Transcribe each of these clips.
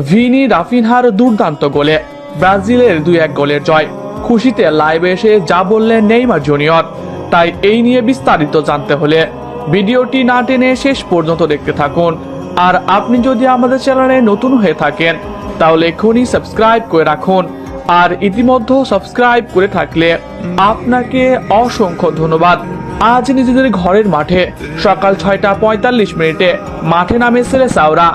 Vini রাফিনহার দুর্দান্ত গোলে ব্রাজিলের 2-1 গোলের জয়। খুশিতে লাইভে এসে যা বললেন নেইমার জুনিয়র। তাই এই নিয়ে বিস্তারিত জানতে হলে ভিডিওটি না টেনে শেষ পর্যন্ত দেখতে থাকুন। আর আপনি যদি আমাদের চ্যানেলে নতুন হয়ে থাকেন তাহলে এখনই সাবস্ক্রাইব করে রাখুন। আর ইতিমধ্যে সাবস্ক্রাইব করে থাকলে আপনাকে অসংখ্য ধন্যবাদ। আজ নিজেদের ঘরের মাঠে সকাল 6:45 মাঠে নামে সেলেসাওরা।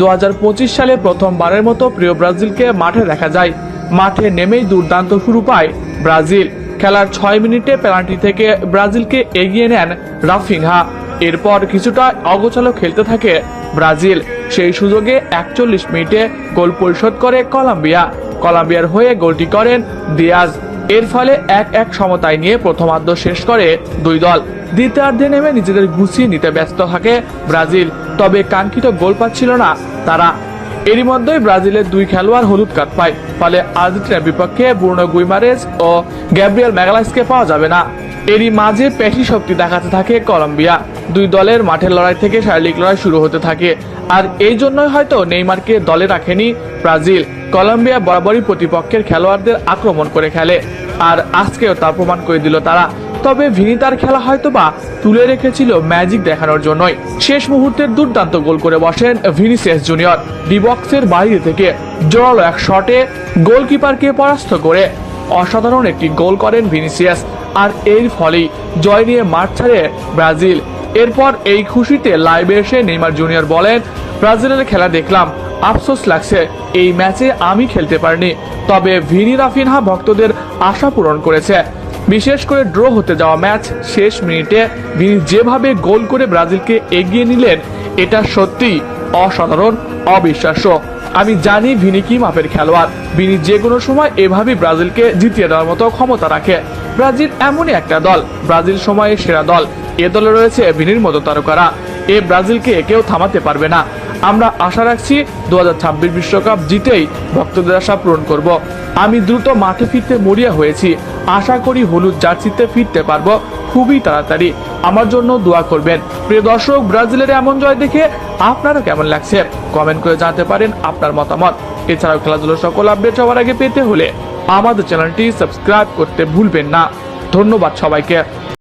2025 সালে প্রথমবারের মতো প্রিয় ব্রাজিলকে মাঠে দেখা যায়। মাঠে নেমেই দুর্দান্ত শুরু পায় ব্রাজিল। খেলার 6 মিনিটে পেনাল্টি থেকে ব্রাজিলকে এগিয়ে নেন রাফিনহা। এরপর কিছুটা অগোছালো খেলতে থাকে ব্রাজিল। সেই সুযোগে 41 মিনিটে গোল পরিশোধ করে কলম্বিয়ার হয়ে গোলটি করেন দিয়াজ। এর ফলে 1-1 সমতায় নিয়ে প্রথমার্ধ শেষ করে দুই দল। দ্বিতীয়ার্ধে নেমে নিজেদের গুছিয়ে নিতে ব্যস্ত থাকে ব্রাজিল, তবে কাঙ্ক্ষিত গোল পাচ্ছিল না তারা। এরই মধ্যেই ব্রাজিলের 2 খেলোয়াড় হলুদ কার্ড পায়। ফলে আর্জেন্টিনার বিপক্ষে ব্রুনো গুইমারেজ ও গ্যাব্রিয়েল ম্যাগালাইসকে পাওয়া যাবে না। এরই মাঝে পেশি শক্তি দেখাতে থাকে কলম্বিয়া। দুই দলের মাঠের লড়াই থেকে শারীরিক লড়াই শুরু হতে থাকে। আর এই জন্যই হয়তো নেইমারকে দলে রাখেনি ব্রাজিল। কলম্বিয়া বরাবরই প্রতিপক্ষের খেলোয়াড়দের আক্রমণ করে খেলে, আর আজকেও তা প্রমাণ করে দিল তারা। তবে ভিনি তার খেলা হয়তোবা তুলে রেখেছিল ম্যাজিক দেখানোর জন্যই। শেষ মুহূর্তের দুর্দান্ত গোল করে বসেন ভিনিসিয়াস জুনিয়র। ডি বক্সের বাইরে থেকে জোরালো এক শটে গোলকিপারকে পরাস্ত করে অসাধারণ একটি গোল করেন ভিনিসিয়াস। আর এর ফলেই জয় নিয়ে মাঠ ছাড়ে ব্রাজিল। এরপর এই খুশিতে লাইভে এসে নেইমার জুনিয়র বলেন, ব্রাজিলের খেলা দেখলাম, আফসোস লাগছে এই ম্যাচে আমি খেলতে পারিনি। তবে ভিনি রাফিনহা ভক্তদের আশা পূরণ করেছে। বিশেষ করে ড্র হতে যাওয়া ম্যাচ শেষ মিনিটে ভিনি যেভাবে গোল করে ব্রাজিলকে এগিয়ে নিলেন, এটা সত্যিই অসাধারণ, অবিশ্বাস্য। আমি জানি ভিনি কি মাপের খেলোয়াড়। ভিনি যে কোনো সময় এভাবেই ব্রাজিলকে জিতিয়ে দেওয়ার মতো ক্ষমতা রাখে। ব্রাজিল এমনই একটা দল, ব্রাজিল সময়ের সেরা দল। এ দলে রয়েছে ভিনির মতো তারকারা। এ ব্রাজিলকে কেউ থামাতে পারবে না। আমরা আশা রাখছি 2026 বিশ্বকাপ জিতেই ভক্তদের আশা পূরণ করব। আমি দ্রুত মাঠে ফিরতে মরিয়া হয়েছি। আশা করি হলুদ জার্সিতে ফিরতে পারবো খুবই তাড়াতাড়ি। আমার জন্য দোয়া করবেন। প্রিয় দর্শক, ব্রাজিলের এমন জয় দেখে আপনারও কেমন লাগছে কমেন্ট করে জানাতে পারেন আপনার মতামত। এছাড়াও খেলাধুলার সকল আপডেট সবার আগে পেতে হলে আমাদের চ্যানেলটি সাবস্ক্রাইব করতে ভুলবেন না। ধন্যবাদ সবাইকে।